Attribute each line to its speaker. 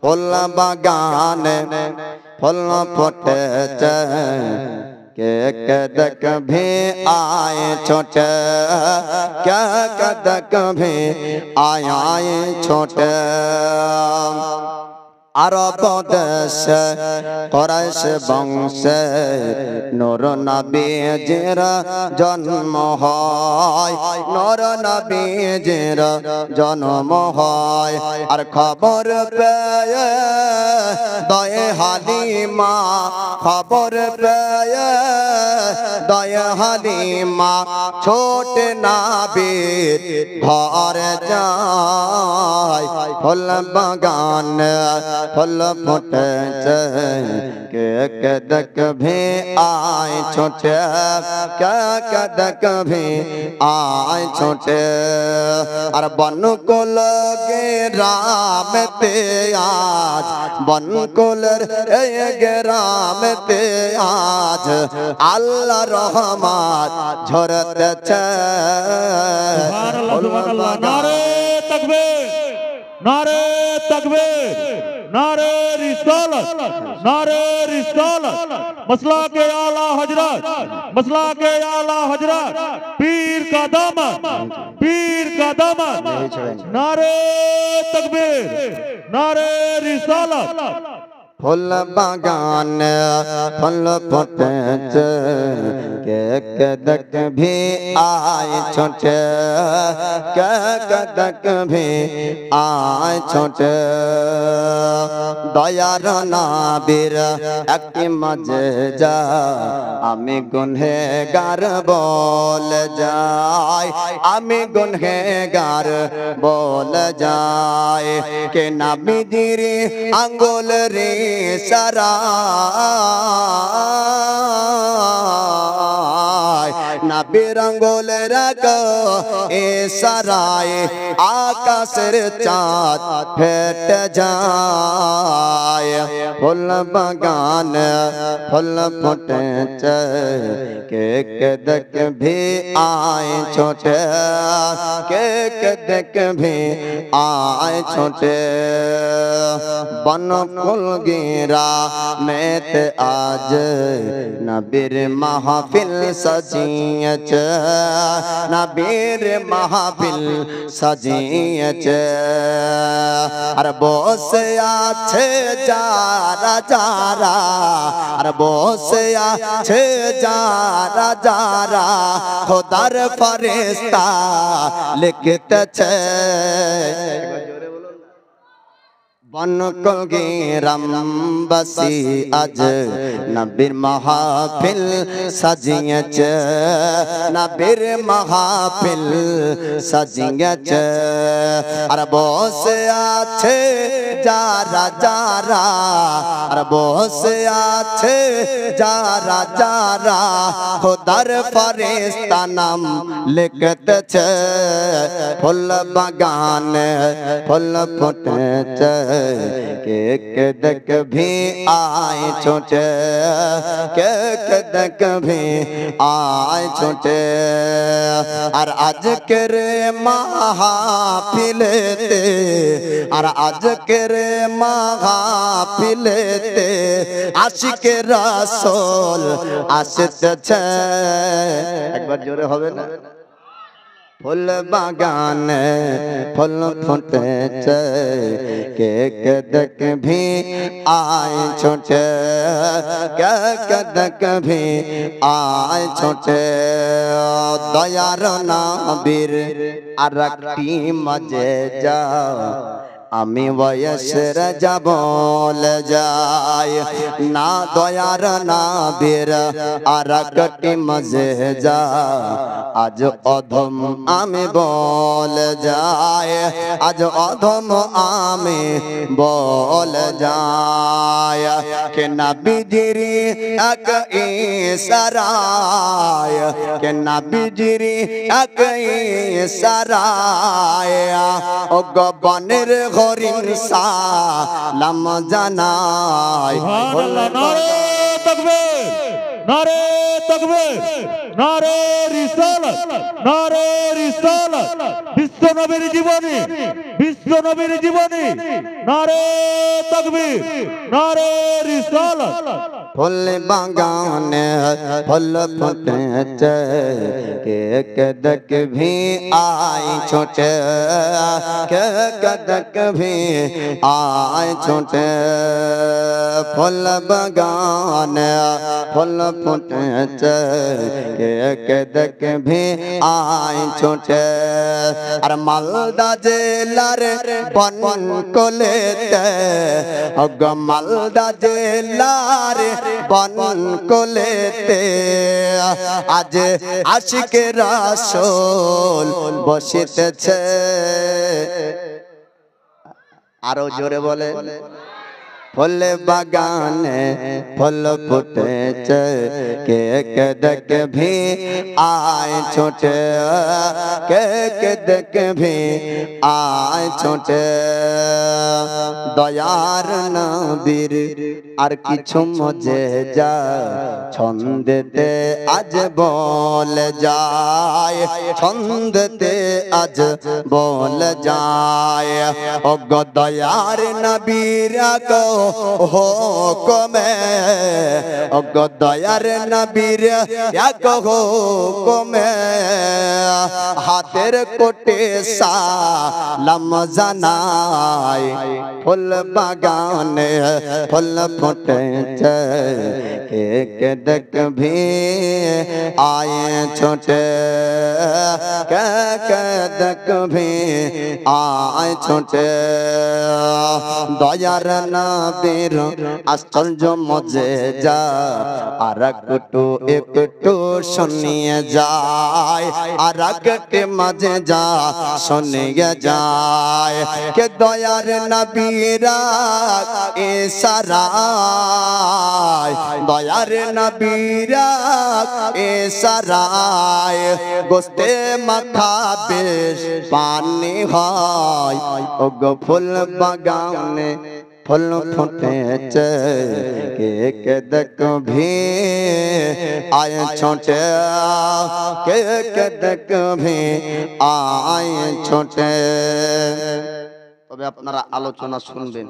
Speaker 1: ফুল বাগানে ফুল ফুটেছে কে কে দেখবে আয় ছোটে কে কে দেখবে আয় আয় ছোটে আরব দেশে কুরাইশ বংশে নূর নবীজির জন্ম হয় নূর নবীজির জন্ম হয় আর খবর পেয়ে দয়ে হালিমা খবর পেয়ে দয়ে হালিমা ছোট নবীর ঘরে যায় ফুল বাগান ফুল ফুটেছে কে কে দেখবে আয় ছোটে কে কে দেখবে আয় ছোটে আর বনকুল গ্রামেতে আজ বনকুলের এই গ্রামেতে আজ আল্লাহ রহমত ঝরতেছে
Speaker 2: সুবহানাল্লাহ নারে তাকবীর নারে তাকবীর नारे रिसालत नारे रिसालत मसला के आला हजरत मसला के आला हजरत पीर का दामन नारे तकबीर नारे रिसालत
Speaker 1: ফুল বাগান ফুল ফুটেছে কে কে দেখবে আয় ছোটে কে কে দেখবে আয় ছোটে দয়ার নবীর একটি মজেজা আমি গুনহেগার বলে যাই আমি গুনহেগার বলে যাই কে নবীজির আঙ্গুল রে সারায় নবীর আঙ্গুল রাখো এ সারায় আকাশের চাঁদ ফেটে যায় ফুল বাগান ফুল ফুটেছে কে কে দেখবে আয় ছোটে কে কে দেখবে আয় ছোটে বন ফুল গিরা মেত আজ নবীর মাহফিল সাজিয়েছে নবীর মাহফিল সাজিয়েছে আর বসে আছে যারা যারা আর বসে আছে যারা যারা খোদার ফেরেশতা লিখতেছে বনকুল গ্রামবাসী আজ নবীর মাহফিল সাজিয়েছে নবীর মাহফিল সাজিয়েছে আর বসে আছে যারা যারা আর বসে আছে যারা যারা খোদার ফেরেশতা নাম লিখতেছে ফুল বাগান ফুল ফুটেছে কে কে দেখবে আয় ছোটে কে কে দেখবে আয় ছোটে আর আজকের মাহফিলেতে আর আজকের মাহফিলেতে আশিকে রাসূল আসতেছে একবার জোরে হবে না ফুল বাগান ফুল ফুটেছে কে কে দেখবে আয় ছোটে কে কে দেখবে আয় ছোটে দয়ার নবীর আর একটি মজেজা আমি বয়সের যাব যাই না দয়ার নবীর আর একটি মজেজা আজ অধম আমি বলে যাই আজ অধম আমি বলে যাই কে নবীজির এক ইশারায় কে নবীজির এক ইশারায় ও গবনের হরিণ সালাম জানাই
Speaker 2: নারে তাকবীর নারে তাকবীর নারে রিসালাত নারে রিসালাত বিশ্ব নবীর জীবনী নারে तकबीर नारे रिसालत
Speaker 1: फूल बागाने फूल फुटेचे के कदक भी आए छोटे के कदक भी आए छोटे फूल बागाने फूल फुटेचे के कदक भी आए छोटे और मालदा जिलार बन को लेते अग मालदा जिलार बन को लेते आज आशिके रासूल बसितेছে आरो जोरे बोले फूल बागाने फूल फुटेছে के कदक भी आए छोटे के कदक भी आए छोटे दयार नबीर আর কিছু মজে যা ছন্দেতে আজ বলে যায় ছন্দেতে আজ বলে যায় ও গো দয়ার নবীর গো হুকুমে ও গো দয়ার নবীর গো হুকুমে হাতের কোটে সালাম জানাই ফুল বাগানে फूल फुटेছে के कदक भी आए छोटे के कदक भी आए छोटे दयार नबीर आश्चर्य मजेजा আর একটু শুনিয়ে যায় আর একটু মাঝে যা শুনিয়ে যায় কে দয়ার নবীরা ইশারায় দয়ার নবীরা ইশারায় গোস্তে মাখা বেশ পানি হয় ও গো ফুল বাগানে फूल फुटेছে के कदक भी आए छोटे के कदक भी आए छोटे तबे আপনারা আলোচনা শুনবেন।